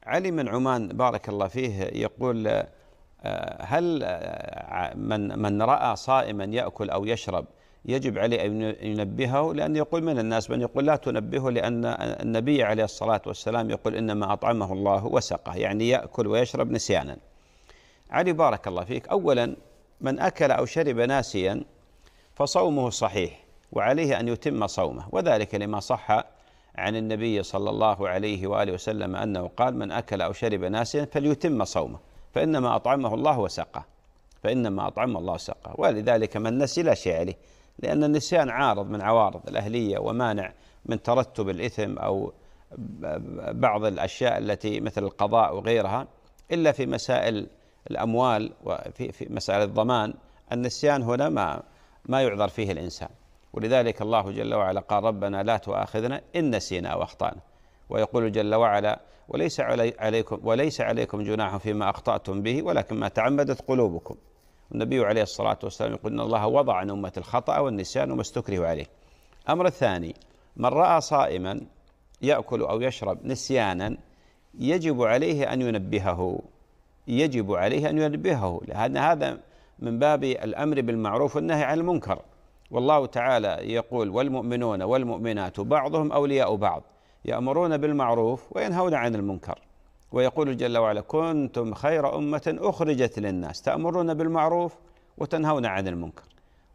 علي من عمان بارك الله فيه يقول: هل من رأى صائما يأكل أو يشرب يجب عليه أن ينبهه؟ لأن يقول من الناس من يقول لا تنبهه، لأن النبي عليه الصلاة والسلام يقول: إنما أطعمه الله وسقه، يعني يأكل ويشرب نسيانا. علي بارك الله فيك، أولا من أكل أو شرب ناسيا فصومه صحيح وعليه أن يتم صومه، وذلك لما صح عن النبي صلى الله عليه وآله وسلم أنه قال: من أكل أو شرب ناسيا فليتم صومه فإنما أطعمه الله وسقه، فإنما أطعمه الله وسقه. ولذلك من نسي لا شيء عليه، لأن النسيان عارض من عوارض الأهلية ومانع من ترتب الإثم أو بعض الأشياء التي مثل القضاء وغيرها، إلا في مسائل الأموال وفي مسائل الضمان. النسيان هنا ما يعذر فيه الإنسان، ولذلك الله جل وعلا قال: ربنا لا تؤاخذنا إن نسينا أو أخطأنا. ويقول جل وعلا: وليس عليكم جناح فيما أخطأتم به ولكن ما تعمدت قلوبكم. النبي عليه الصلاة والسلام يقول: إن الله وضع عن أمة الخطأ والنسيان وما استكرهوا عليه. أمر الثاني: من رأى صائما يأكل أو يشرب نسيانا يجب عليه أن ينبهه، يجب عليه أن ينبهه، لأن هذا من باب الأمر بالمعروف والنهي عن المنكر. والله تعالى يقول: والمؤمنون والمؤمنات بعضهم أولياء بعض يأمرون بالمعروف وينهون عن المنكر. ويقول جل وعلا: كنتم خير أمة أخرجت للناس تأمرون بالمعروف وتنهون عن المنكر.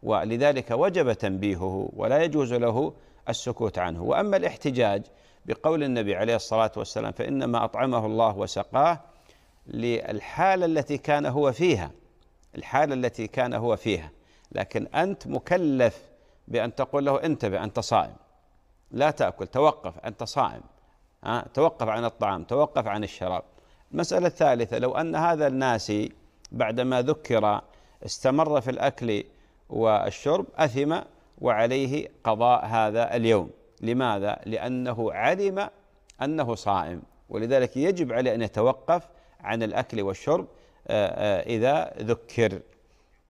ولذلك وجب تنبيهه ولا يجوز له السكوت عنه. وأما الاحتجاج بقول النبي عليه الصلاة والسلام: فإنما أطعمه الله وسقاه، للحالة التي كان هو فيها، الحالة التي كان هو فيها، لكن أنت مكلف بأن تقول له: انتبه أنت صائم، لا تأكل، توقف أنت صائم، توقف عن الطعام، توقف عن الشراب. المسألة الثالثة: لو أن هذا الناسي بعدما ذكر استمر في الأكل والشرب أثم وعليه قضاء هذا اليوم. لماذا؟ لأنه علم أنه صائم، ولذلك يجب عليه أن يتوقف عن الأكل والشرب إذا ذكر.